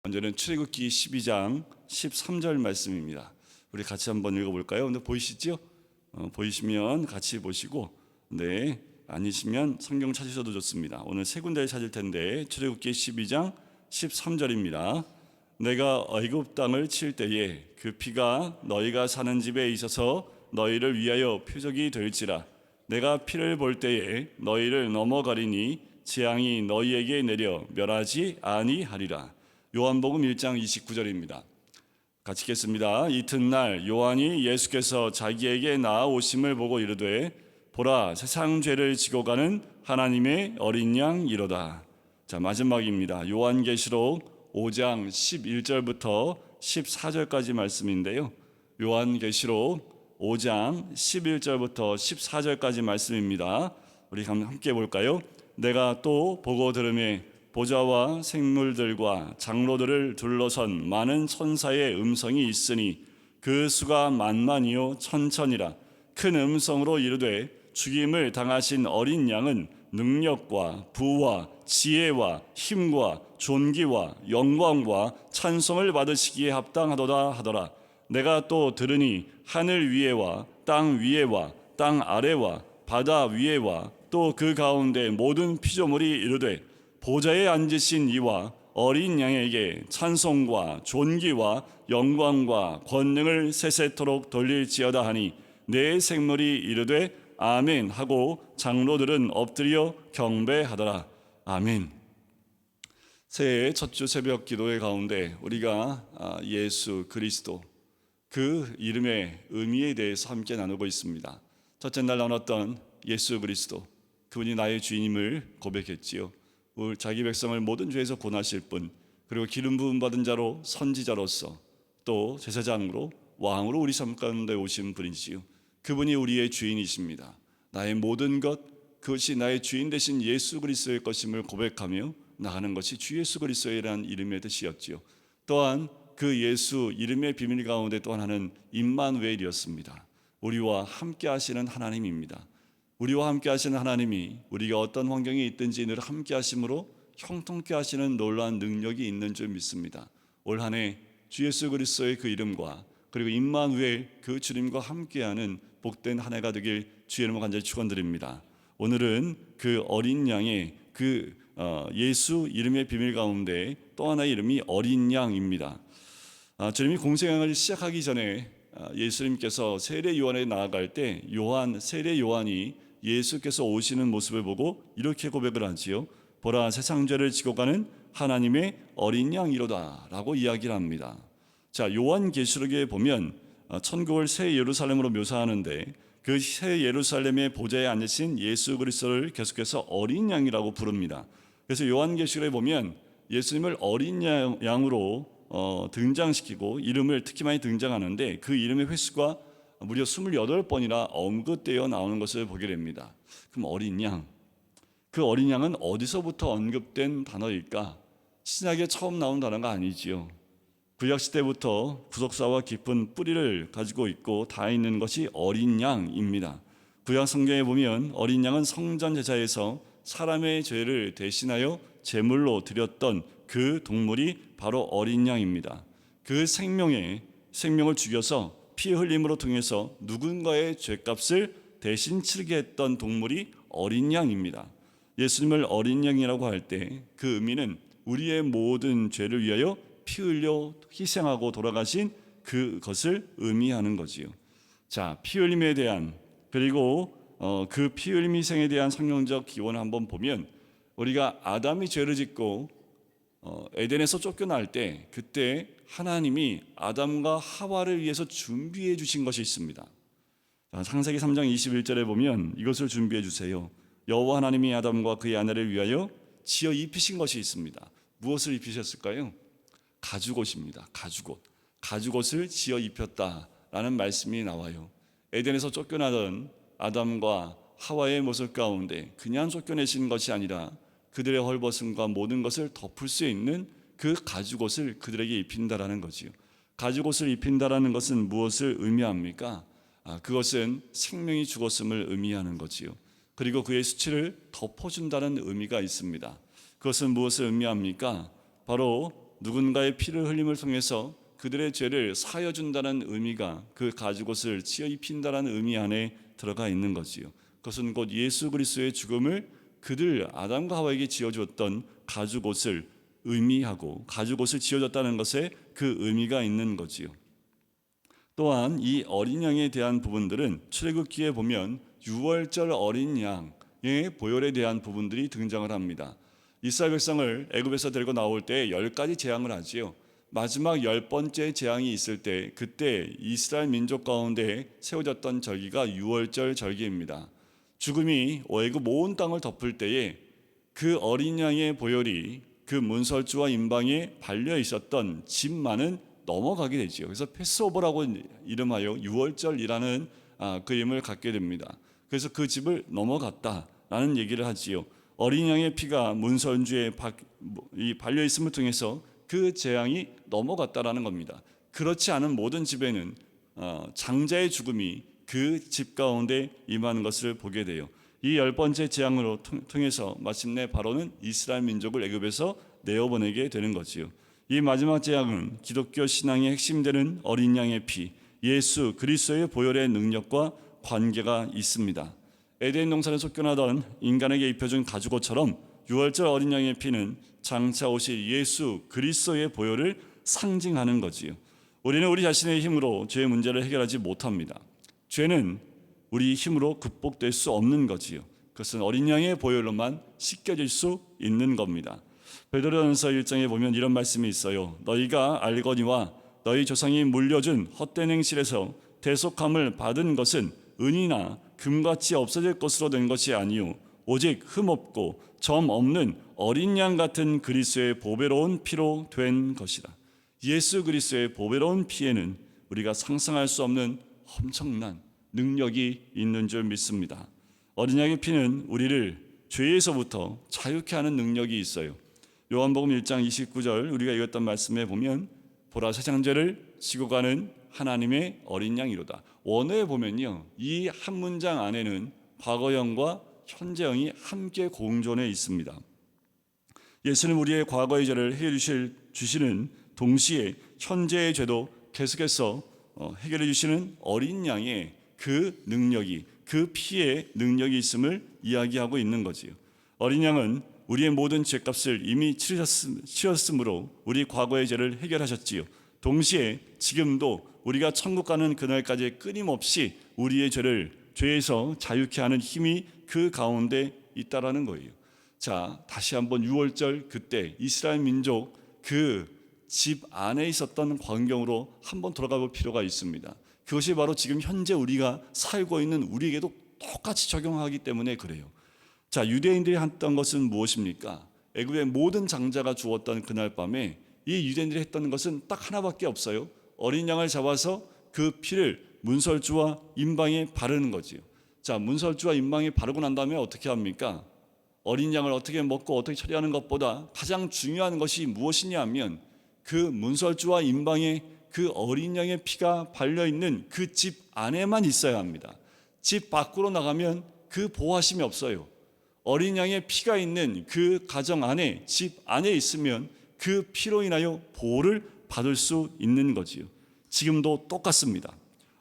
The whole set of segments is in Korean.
먼저는 출애굽기 12장 13절 말씀입니다. 우리 같이 한번 읽어볼까요? 근데 보이시죠? 보이시면 같이 보시고, 네, 아니시면 성경 찾으셔도 좋습니다. 오늘 세 군데를 찾을 텐데 출애굽기 12장 13절입니다. 내가 애굽 땅을 칠 때에 그 피가 너희가 사는 집에 있어서 너희를 위하여 표적이 될지라. 내가 피를 볼 때에 너희를 넘어가리니 재앙이 너희에게 내려 멸하지 아니하리라. 요한복음 1장 29절입니다. 같이 읽겠습니다. 이튿날 요한이 예수께서 자기에게 나아오심을 보고 이르되 보라, 세상 죄를 지고 가는 하나님의 어린 양이로다. 자, 마지막입니다. 요한계시록 5장 11절부터 14절까지 말씀인데요. 요한계시록 5장 11절부터 14절까지 말씀입니다. 우리 함께 볼까요? 내가 또 보고 들으매 보좌와 생물들과 장로들을 둘러선 많은 천사의 음성이 있으니 그 수가 만만이요 천천이라. 큰 음성으로 이르되 죽임을 당하신 어린 양은 능력과 부와 지혜와 힘과 존귀와 영광과 찬송을 받으시기에 합당하도다 하더라. 내가 또 들으니 하늘 위에와 땅 위에와 땅 아래와 바다 위에와 또 그 가운데 모든 피조물이 이르되 보좌에 앉으신 이와 어린 양에게 찬송과 존귀와 영광과 권능을 세세토록 돌릴지어다 하니 내 생물이 이르되 아멘 하고 장로들은 엎드려 경배하더라. 아멘. 새해 첫 주 새벽 기도회 가운데 우리가 예수 그리스도 그 이름의 의미에 대해서 함께 나누고 있습니다. 첫째 날 나눴던 예수 그리스도, 그분이 나의 주인임을 고백했지요. 자기 백성을 모든 죄에서 구원하실 분, 그리고 기름 부음 받은 자로 선지자로서 또 제사장으로 왕으로 우리 삶 가운데 오신 분이지요. 그분이 우리의 주인이십니다. 나의 모든 것, 그것이 나의 주인 되신 예수 그리스도의 것임을 고백하며 나가는 것이 주 예수 그리스도라는 이름의 뜻이었지요. 또한 그 예수 이름의 비밀 가운데 또 하나는 임마누엘이었습니다. 우리와 함께 하시는 하나님입니다. 우리와 함께 하시는 하나님이 우리가 어떤 환경에 있든지 늘 함께 하심으로 형통케 하시는 놀라운 능력이 있는 줄 믿습니다. 올 한 해 주 예수 그리스도의 그 이름과 그리고 임마누엘 그 주님과 함께하는 복된 한 해가 되길 주의 이름으로 간절히 축원드립니다. 오늘은 그 어린 양의 그 예수 이름의 비밀 가운데 또 하나의 이름이 어린 양입니다. 주님이 공생애를 시작하기 전에 예수님께서 세례 요한에 나아갈 때 세례 요한이 예수께서 오시는 모습을 보고 이렇게 고백을 하지요. 보라, 세상 죄를 지고 가는 하나님의 어린 양이로다 라고 이야기를 합니다. 자, 요한계시록에 보면 천국을 새 예루살렘으로 묘사하는데 그 새 예루살렘의 보좌에 앉으신 예수 그리스도를 계속해서 어린 양이라고 부릅니다. 그래서 요한계시록에 보면 예수님을 어린 양으로 등장시키고 이름을 특히 많이 등장하는데 그 이름의 횟수가 무려 28번이나 언급되어 나오는 것을 보게 됩니다. 그럼 어린 양, 그 어린 양은 어디서부터 언급된 단어일까? 신약에 처음 나온 단어가 아니지요. 구약시대부터 구속사와 깊은 뿌리를 가지고 있고 다 있는 것이 어린 양입니다. 구약 성경에 보면 어린 양은 성전 제사에서 사람의 죄를 대신하여 제물로 드렸던 그 동물이 바로 어린 양입니다. 그 생명을 죽여서 피 흘림으로 통해서 누군가의 죄값을 대신 치르게 했던 동물이 어린 양입니다. 예수님을 어린 양이라고 할 때 그 의미는 우리의 모든 죄를 위하여 피 흘려 희생하고 돌아가신 그것을 의미하는 거지요. 자, 피 흘림에 대한 그리고 그 피 흘림 희생에 대한 성경적 기원을 한번 보면 우리가 아담이 죄를 짓고 에덴에서 쫓겨날 때 그때 하나님이 아담과 하와를 위해서 준비해 주신 것이 있습니다. 창세기 3장 21절에 보면 이것을 준비해 주세요. 여호와 하나님이 아담과 그의 아내를 위하여 지어 입히신 것이 있습니다. 무엇을 입히셨을까요? 가죽옷입니다. 가죽옷을 지어 입혔다라는 말씀이 나와요. 에덴에서 쫓겨나던 아담과 하와의 모습 가운데 그냥 쫓겨내신 것이 아니라 그들의 헐벗음과 모든 것을 덮을 수 있는 그 가죽옷을 그들에게 입힌다라는 거지요. 가죽옷을 입힌다라는 것은 무엇을 의미합니까? 그것은 생명이 죽었음을 의미하는 거지요. 그리고 그의 수치를 덮어준다는 의미가 있습니다. 그것은 무엇을 의미합니까? 바로 누군가의 피를 흘림을 통해서 그들의 죄를 사하여 준다는 의미가 그 가죽옷을 찢어 입힌다는 의미 안에 들어가 있는 거지요. 그것은 곧 예수 그리스도의 죽음을 그들 아담과 하와에게 지어주었던 가죽옷을 의미하고 가죽옷을 지어줬다는 것에 그 의미가 있는 거지요. 또한 이 어린 양에 대한 부분들은 출애굽기에 보면 유월절 어린 양의 보혈에 대한 부분들이 등장을 합니다. 이스라엘 백성을 애굽에서 데리고 나올 때 10가지 재앙을 하지요. 마지막 10번째 재앙이 있을 때 그때 이스라엘 민족 가운데 세워졌던 절기가 유월절 절기입니다. 죽음이 애굽 온 땅을 덮을 때에 그 어린 양의 보혈이 그 문설주와 임방에 발려 있었던 집만은 넘어가게 되지요. 그래서 패스오버라고 이름하여 유월절이라는 그 이름을 갖게 됩니다. 그래서 그 집을 넘어갔다라는 얘기를 하지요. 어린 양의 피가 문설주에 발려 있음을 통해서 그 재앙이 넘어갔다라는 겁니다. 그렇지 않은 모든 집에는 장자의 죽음이 그 집 가운데 임하는 것을 보게 돼요. 이 10번째 재앙으로 통해서 마침내 바로는 이스라엘 민족을 애굽에서 내어보내게 되는 거지요. 이 마지막 재앙은 기독교 신앙의 핵심되는 어린 양의 피, 예수 그리스도의 보혈의 능력과 관계가 있습니다. 에덴 동산에 쫓겨나던 인간에게 입혀준 가죽옷처럼 유월절 어린 양의 피는 장차 오실 예수 그리스도의 보혈을 상징하는 거지요. 우리는 우리 자신의 힘으로 죄의 문제를 해결하지 못합니다. 죄는 우리 힘으로 극복될 수 없는 거지요. 그것은 어린 양의 보혈로만 씻겨질 수 있는 겁니다. 베드로전서 1장에 보면 이런 말씀이 있어요. 너희가 알거니와 너희 조상이 물려준 헛된 행실에서 대속함을 받은 것은 은이나 금같이 없어질 것으로 된 것이 아니요 오직 흠없고 점 없는 어린 양 같은 그리스도의 보배로운 피로 된 것이라. 예수 그리스도의 보배로운 피에는 우리가 상상할 수 없는 엄청난 능력이 있는 줄 믿습니다. 어린 양의 피는 우리를 죄에서부터 자유케 하는 능력이 있어요. 요한복음 1장 29절 우리가 읽었던 말씀에 보면 보라 세상 죄를 지고 가는 하나님의 어린 양이로다. 원어에 보면요, 이 한 문장 안에는 과거형과 현재형이 함께 공존해 있습니다. 예수는 우리의 과거의 죄를 해결해 주시는 동시에 현재의 죄도 계속해서 해결해 주시는 어린 양의 그 능력이, 그 피의 능력이 있음을 이야기하고 있는 거지요. 어린 양은 우리의 모든 죄값을 이미 치렀으므로 우리 과거의 죄를 해결하셨지요. 동시에 지금도 우리가 천국 가는 그날까지 끊임없이 우리의 죄에서 자유케 하는 힘이 그 가운데 있다라는 거예요. 자, 다시 한번 유월절 그때 이스라엘 민족 그 집 안에 있었던 광경으로 한번 돌아가 볼 필요가 있습니다. 그것이 바로 지금 현재 우리가 살고 있는 우리에게도 똑같이 적용하기 때문에 그래요. 자, 유대인들이 했던 것은 무엇입니까? 애굽의 모든 장자가 죽었던 그날 밤에 이 유대인들이 했던 것은 딱 하나밖에 없어요. 어린 양을 잡아서 그 피를 문설주와 임방에 바르는 거지요. 자, 문설주와 임방에 바르고 난 다음에 어떻게 합니까? 어린 양을 어떻게 먹고 어떻게 처리하는 것보다 가장 중요한 것이 무엇이냐 하면 그 문설주와 임방에 그 어린 양의 피가 발려있는 그 집 안에만 있어야 합니다. 집 밖으로 나가면 그 보호하심이 없어요. 어린 양의 피가 있는 그 가정 안에, 집 안에 있으면 그 피로 인하여 보호를 받을 수 있는 거지요. 지금도 똑같습니다.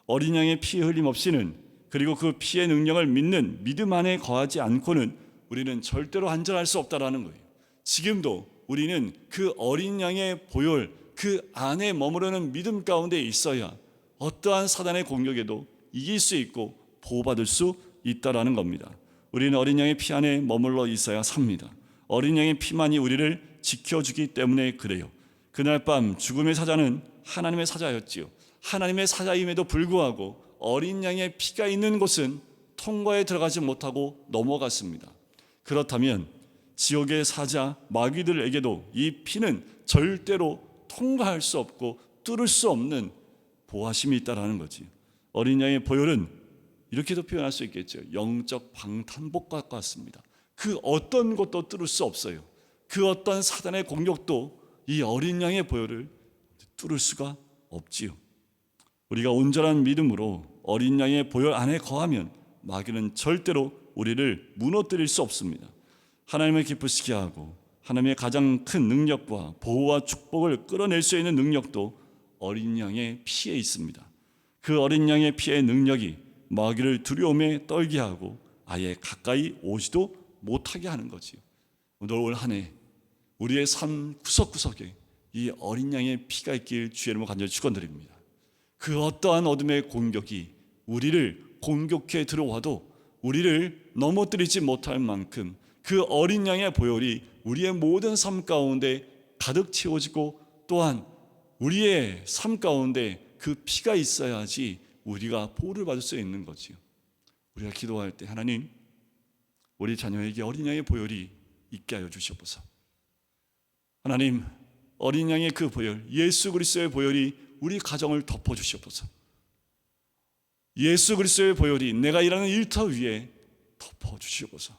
어린 양의 피 흘림 없이는, 그리고 그 피의 능력을 믿는 믿음 안에 거하지 않고는 우리는 절대로 안전할 수 없다라는 거예요. 지금도 우리는 그 어린 양의 보혈, 그 안에 머무르는 믿음 가운데 있어야 어떠한 사단의 공격에도 이길 수 있고 보호받을 수 있다라는 겁니다. 우리는 어린 양의 피 안에 머물러 있어야 삽니다. 어린 양의 피만이 우리를 지켜주기 때문에 그래요. 그날 밤 죽음의 사자는 하나님의 사자였지요. 하나님의 사자임에도 불구하고 어린 양의 피가 있는 곳은 통과에 들어가지 못하고 넘어갔습니다. 그렇다면 지옥의 사자 마귀들에게도 이 피는 절대로 통과할 수 없고 뚫을 수 없는 보호하심이 있다라는 거지. 어린 양의 보혈은 이렇게도 표현할 수 있겠죠. 영적 방탄복과 같습니다. 그 어떤 것도 뚫을 수 없어요. 그 어떤 사단의 공격도 이 어린 양의 보혈을 뚫을 수가 없지요. 우리가 온전한 믿음으로 어린 양의 보혈 안에 거하면 마귀는 절대로 우리를 무너뜨릴 수 없습니다. 하나님을 기쁘시게 하고 하나님의 가장 큰 능력과 보호와 축복을 끌어낼 수 있는 능력도 어린 양의 피에 있습니다. 그 어린 양의 피의 능력이 마귀를 두려움에 떨게 하고 아예 가까이 오지도 못하게 하는 거지요. 오늘 올 한 해 우리의 삶 구석구석에 이 어린 양의 피가 있길 주의 이름으로 간절히 축원드립니다. 그 어떠한 어둠의 공격이 우리를 공격해 들어와도 우리를 넘어뜨리지 못할 만큼 그 어린 양의 보혈이 우리의 모든 삶 가운데 가득 채워지고 또한 우리의 삶 가운데 그 피가 있어야지 우리가 보호를 받을 수 있는 거지요. 우리가 기도할 때 하나님, 우리 자녀에게 어린 양의 보혈이 있게 하여 주시옵소서. 하나님, 어린 양의 그 보혈, 예수 그리스도의 보혈이 우리 가정을 덮어 주시옵소서. 예수 그리스도의 보혈이 내가 일하는 일터 위에 덮어 주시옵소서.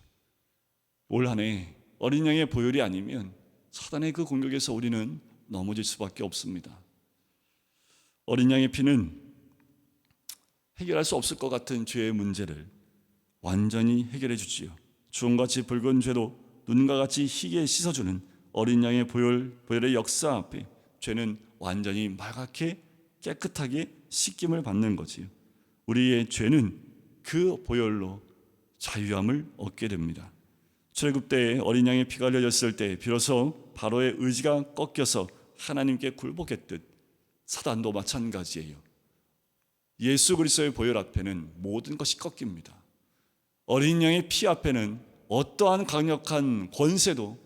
올 한 해 어린 양의 보혈이 아니면 사단의 그 공격에서 우리는 넘어질 수밖에 없습니다. 어린 양의 피는 해결할 수 없을 것 같은 죄의 문제를 완전히 해결해 주지요. 주홍같이 붉은 죄도 눈과 같이 희게 씻어주는 어린 양의 보혈의 역사 앞에 죄는 완전히 맑게 깨끗하게 씻김을 받는 거지요. 우리의 죄는 그 보혈로 자유함을 얻게 됩니다. 출애굽 때에 어린 양의 피가 흘려졌을 때 비로소 바로의 의지가 꺾여서 하나님께 굴복했듯 사단도 마찬가지예요. 예수 그리스도의 보혈 앞에는 모든 것이 꺾입니다. 어린 양의 피 앞에는 어떠한 강력한 권세도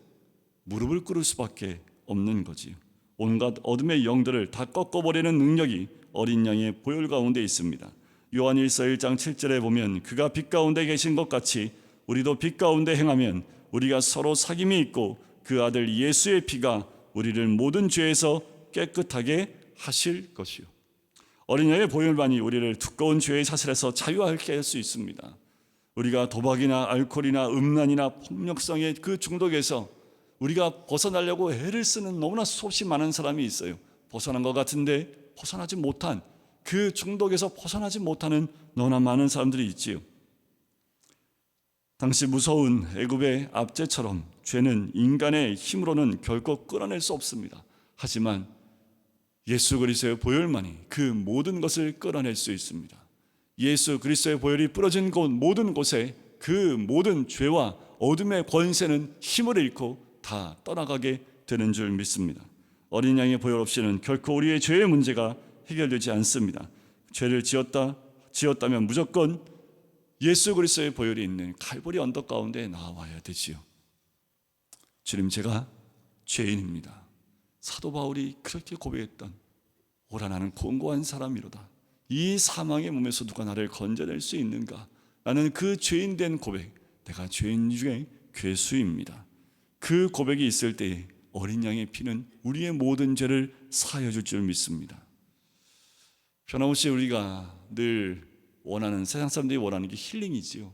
무릎을 꿇을 수밖에 없는 거지요. 온갖 어둠의 영들을 다 꺾어버리는 능력이 어린 양의 보혈 가운데 있습니다. 요한일서 1장 7절에 보면 그가 빛 가운데 계신 것 같이 우리도 빛 가운데 행하면 우리가 서로 사귐이 있고 그 아들 예수의 피가 우리를 모든 죄에서 깨끗하게 하실 것이요. 어린 양의 보혈만이 우리를 두꺼운 죄의 사슬에서 자유하게 할 수 있습니다. 우리가 도박이나 알코올이나 음란이나 폭력성의 그 중독에서 우리가 벗어나려고 애를 쓰는 너무나 수없이 많은 사람이 있어요. 벗어난 것 같은데 벗어나지 못한, 그 중독에서 벗어나지 못하는 너무나 많은 사람들이 있지요. 당시 무서운 애굽의 압제처럼 죄는 인간의 힘으로는 결코 끌어낼 수 없습니다. 하지만 예수 그리스도의 보혈만이 그 모든 것을 끌어낼 수 있습니다. 예수 그리스도의 보혈이 뿌려진 곳 모든 곳에 그 모든 죄와 어둠의 권세는 힘을 잃고 다 떠나가게 되는 줄 믿습니다. 어린 양의 보혈 없이는 결코 우리의 죄의 문제가 해결되지 않습니다. 죄를 지었다면 무조건 예수 그리스도의 보혈이 있는 칼보리 언덕 가운데 나와야 되지요. 주님, 제가 죄인입니다. 사도 바울이 그렇게 고백했던 오라 나는 공고한 사람이로다. 이 사망의 몸에서 누가 나를 건져낼 수 있는가? 나는 그 죄인된 고백, 내가 죄인 중에 괴수입니다. 그 고백이 있을 때 어린 양의 피는 우리의 모든 죄를 사하여 줄 줄 믿습니다. 변함없이 우리가 늘 원하는, 세상 사람들이 원하는 게 힐링이지요.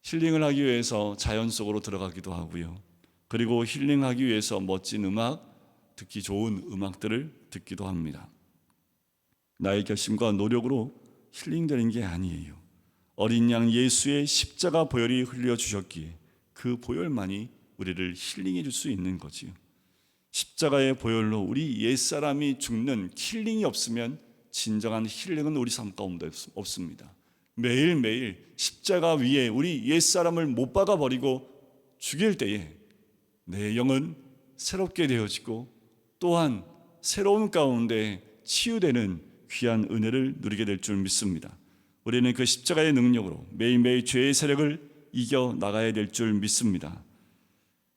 힐링을 하기 위해서 자연 속으로 들어가기도 하고요. 그리고 힐링하기 위해서 멋진 음악, 듣기 좋은 음악들을 듣기도 합니다. 나의 결심과 노력으로 힐링되는 게 아니에요. 어린 양 예수의 십자가 보혈이 흘려주셨기에 그 보혈만이 우리를 힐링해 줄 수 있는 거지요. 십자가의 보혈로 우리 옛사람이 죽는 힐링이 없으면 진정한 힐링은 우리 삶 가운데 없습니다. 매일매일 십자가 위에 우리 옛사람을 못 박아버리고 죽일 때에 내 영은 새롭게 되어지고 또한 새로운 가운데 치유되는 귀한 은혜를 누리게 될 줄 믿습니다. 우리는 그 십자가의 능력으로 매일매일 죄의 세력을 이겨 나가야 될 줄 믿습니다.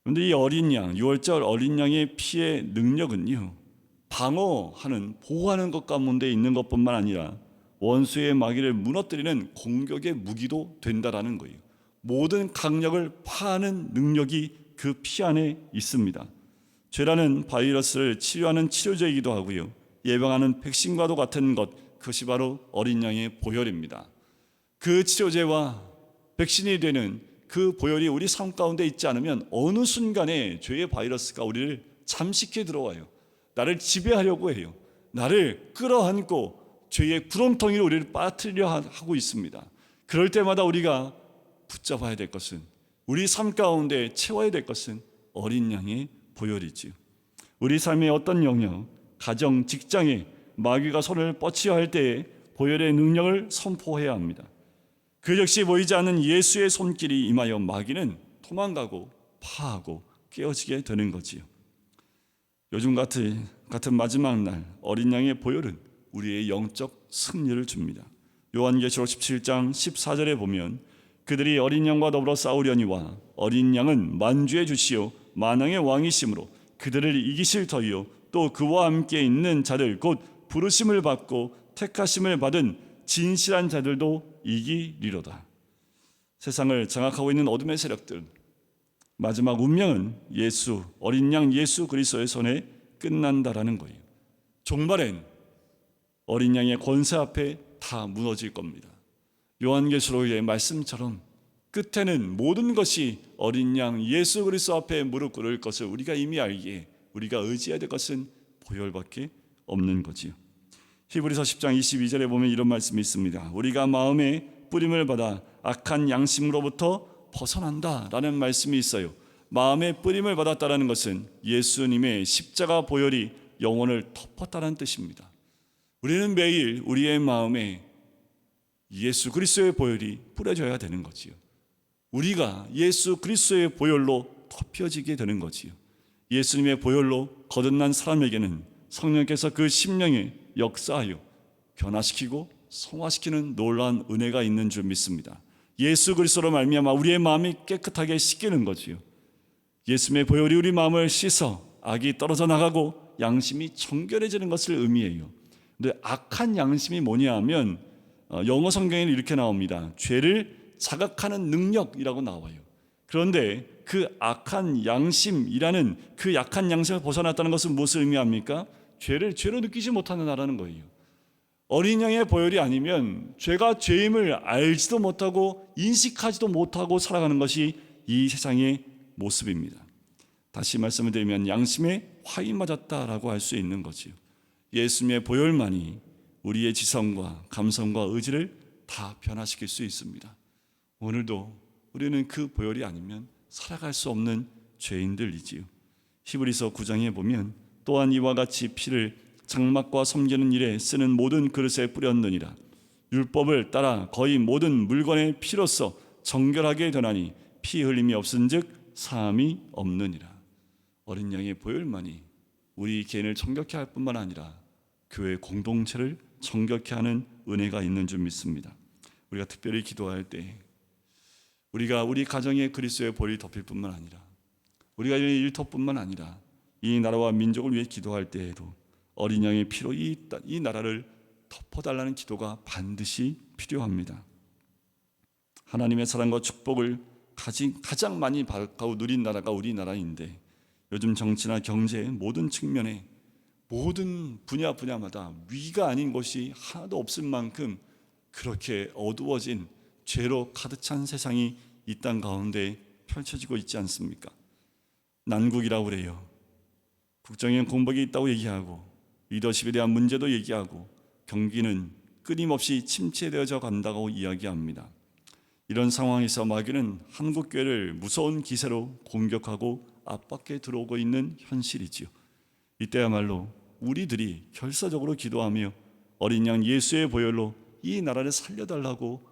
그런데 이 어린 양, 6월절 어린 양의 피의 능력은요, 방어하는, 보호하는 것 가운데 있는 것뿐만 아니라 원수의 마귀를 무너뜨리는 공격의 무기도 된다라는 거예요. 모든 강력을 파하는 능력이 그 피 안에 있습니다. 죄라는 바이러스를 치료하는 치료제이기도 하고요, 예방하는 백신과도 같은 것, 그것이 바로 어린 양의 보혈입니다. 그 치료제와 백신이 되는 그 보혈이 우리 삶 가운데 있지 않으면 어느 순간에 죄의 바이러스가 우리를 잠식해 들어와요. 나를 지배하려고 해요. 나를 끌어안고 죄의 구렁텅이로 우리를 빠뜨리려 하고 있습니다. 그럴 때마다 우리가 붙잡아야 될 것은, 우리 삶 가운데 채워야 될 것은 어린 양의 보혈이지요. 우리 삶의 어떤 영역, 가정, 직장에 마귀가 손을 뻗치려 할 때에 보혈의 능력을 선포해야 합니다. 그 역시 보이지 않는 예수의 손길이 임하여 마귀는 도망가고 파하고 깨어지게 되는 거지요. 요즘 같은 마지막 날 어린 양의 보혈은 우리의 영적 승리를 줍니다. 요한계시록 17장 14절에 보면 그들이 어린 양과 더불어 싸우려니와 어린 양은 만주의 주시요 만왕의 왕이심으로 그들을 이기실 터이요 또 그와 함께 있는 자들 곧 부르심을 받고 택하심을 받은 진실한 자들도 이기리로다. 세상을 장악하고 있는 어둠의 세력들, 마지막 운명은 어린 양 예수 그리스도의 손에 끝난다라는 거예요. 종말엔 어린 양의 권세 앞에 다 무너질 겁니다. 요한계시록의 말씀처럼 끝에는 모든 것이 어린 양 예수 그리스도 앞에 무릎 꿇을 것을 우리가 이미 알기에 우리가 의지해야 될 것은 보혈밖에 없는 거지요. 히브리서 10장 22절에 보면 이런 말씀이 있습니다. 우리가 마음에 뿌림을 받아 악한 양심으로부터 벗어난다라는 말씀이 있어요. 마음에 뿌림을 받았다는 것은 예수님의 십자가 보혈이 영혼을 덮었다는 뜻입니다. 우리는 매일 우리의 마음에 예수 그리스도의 보혈이 뿌려져야 되는 거지요. 우리가 예수 그리스도의 보혈로 덮여지게 되는 거지요. 예수님의 보혈로 거듭난 사람에게는 성령께서 그 심령에 역사하여 변화시키고 성화시키는 놀라운 은혜가 있는 줄 믿습니다. 예수 그리스도로 말미암아 우리의 마음이 깨끗하게 씻기는 거지요. 예수님의 보혈이 우리 마음을 씻어 악이 떨어져 나가고 양심이 정결해지는 것을 의미해요. 근데 악한 양심이 뭐냐 하면 영어 성경에는 이렇게 나옵니다. 죄를 자각하는 능력이라고 나와요. 그런데 그 악한 양심이라는 그 약한 양심을 벗어났다는 것은 무엇을 의미합니까? 죄를 죄로 느끼지 못한다는 거예요. 어린 양의 보혈이 아니면 죄가 죄임을 알지도 못하고 인식하지도 못하고 살아가는 것이 이 세상의 모습입니다. 다시 말씀을 드리면 양심에 화이 맞았다라고 할 수 있는 거지요. 예수님의 보혈만이 우리의 지성과 감성과 의지를 다 변화시킬 수 있습니다. 오늘도 우리는 그 보혈이 아니면 살아갈 수 없는 죄인들이지요. 히브리서 9장에 보면 또한 이와 같이 피를 장막과 섬기는 일에 쓰는 모든 그릇에 뿌렸느니라. 율법을 따라 거의 모든 물건의 피로써 정결하게 되나니 피 흘림이 없은즉 사함이 없느니라. 어린 양의 보혈만이 우리 개인을 정결케 할 뿐만 아니라 교회 공동체를 정결케 하는 은혜가 있는 줄 믿습니다. 우리가 특별히 기도할 때 우리가 우리 가정에 그리스도의 보혈이 덮일 뿐만 아니라 우리가 일터뿐만 아니라 이 나라와 민족을 위해 기도할 때에도 어린 양의 피로 이 나라를 덮어달라는 기도가 반드시 필요합니다. 하나님의 사랑과 축복을 가장 많이 받고 누린 나라가 우리나라인데 요즘 정치나 경제 모든 측면에 모든 분야마다 위가 아닌 것이 하나도 없을 만큼 그렇게 어두워진 죄로 가득 찬 세상이 이 땅 가운데 펼쳐지고 있지 않습니까? 난국이라고 그래요. 국정에 공백이 있다고 얘기하고 리더십에 대한 문제도 얘기하고 경기는 끊임없이 침체되어져 간다고 이야기합니다. 이런 상황에서 마귀는 한국교회를 무서운 기세로 공격하고 압박해 들어오고 있는 현실이지요. 이때야말로 우리들이 결사적으로 기도하며 어린 양 예수의 보혈로 이 나라를 살려달라고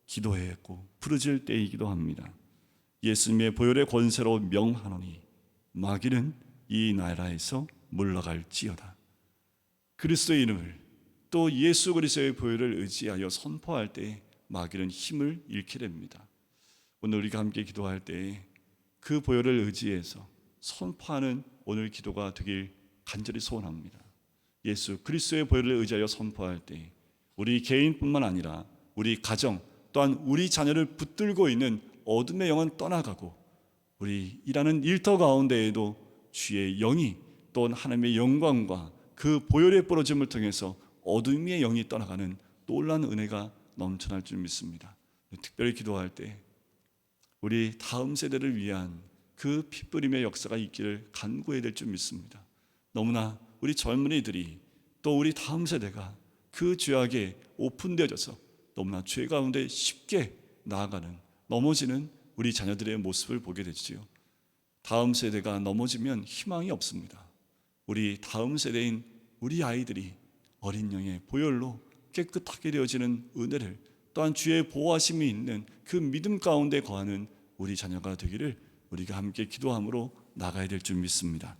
기도해야 했고 부르짖을 때이기도 합니다. 예수님의 보혈의 권세로 명하노니 마귀는 이 나라에서 물러갈지어다. 그리스도의 이름을 또 예수 그리스도의 보혈을 의지하여 선포할 때 마귀는 힘을 잃게 됩니다. 오늘 우리가 함께 기도할 때 그 보혈을 의지해서 선포하는 오늘 기도가 되길 간절히 소원합니다. 예수 그리스도의 보혈을 의지하여 선포할 때 우리 개인뿐만 아니라 우리 가정 또한 우리 자녀를 붙들고 있는 어둠의 영은 떠나가고 우리 일하는 일터 가운데에도 주의 영이 또 하나님의 영광과 그 보혈의 부러짐을 통해서 어둠의 영이 떠나가는 놀라운 은혜가 넘쳐날 줄 믿습니다. 특별히 기도할 때 우리 다음 세대를 위한 그 피뿌림의 역사가 있기를 간구해야 될 줄 믿습니다. 너무나 우리 젊은이들이 또 우리 다음 세대가 그 죄악에 오픈되어져서 너무나 죄 가운데 쉽게 나아가는 넘어지는 우리 자녀들의 모습을 보게 되지요. 다음 세대가 넘어지면 희망이 없습니다. 우리 다음 세대인 우리 아이들이 어린 영의 보혈로 깨끗하게 되어지는 은혜를, 또한 주의 보호하심이 있는 그 믿음 가운데 거하는 우리 자녀가 되기를 우리가 함께 기도함으로 나가야 될 줄 믿습니다.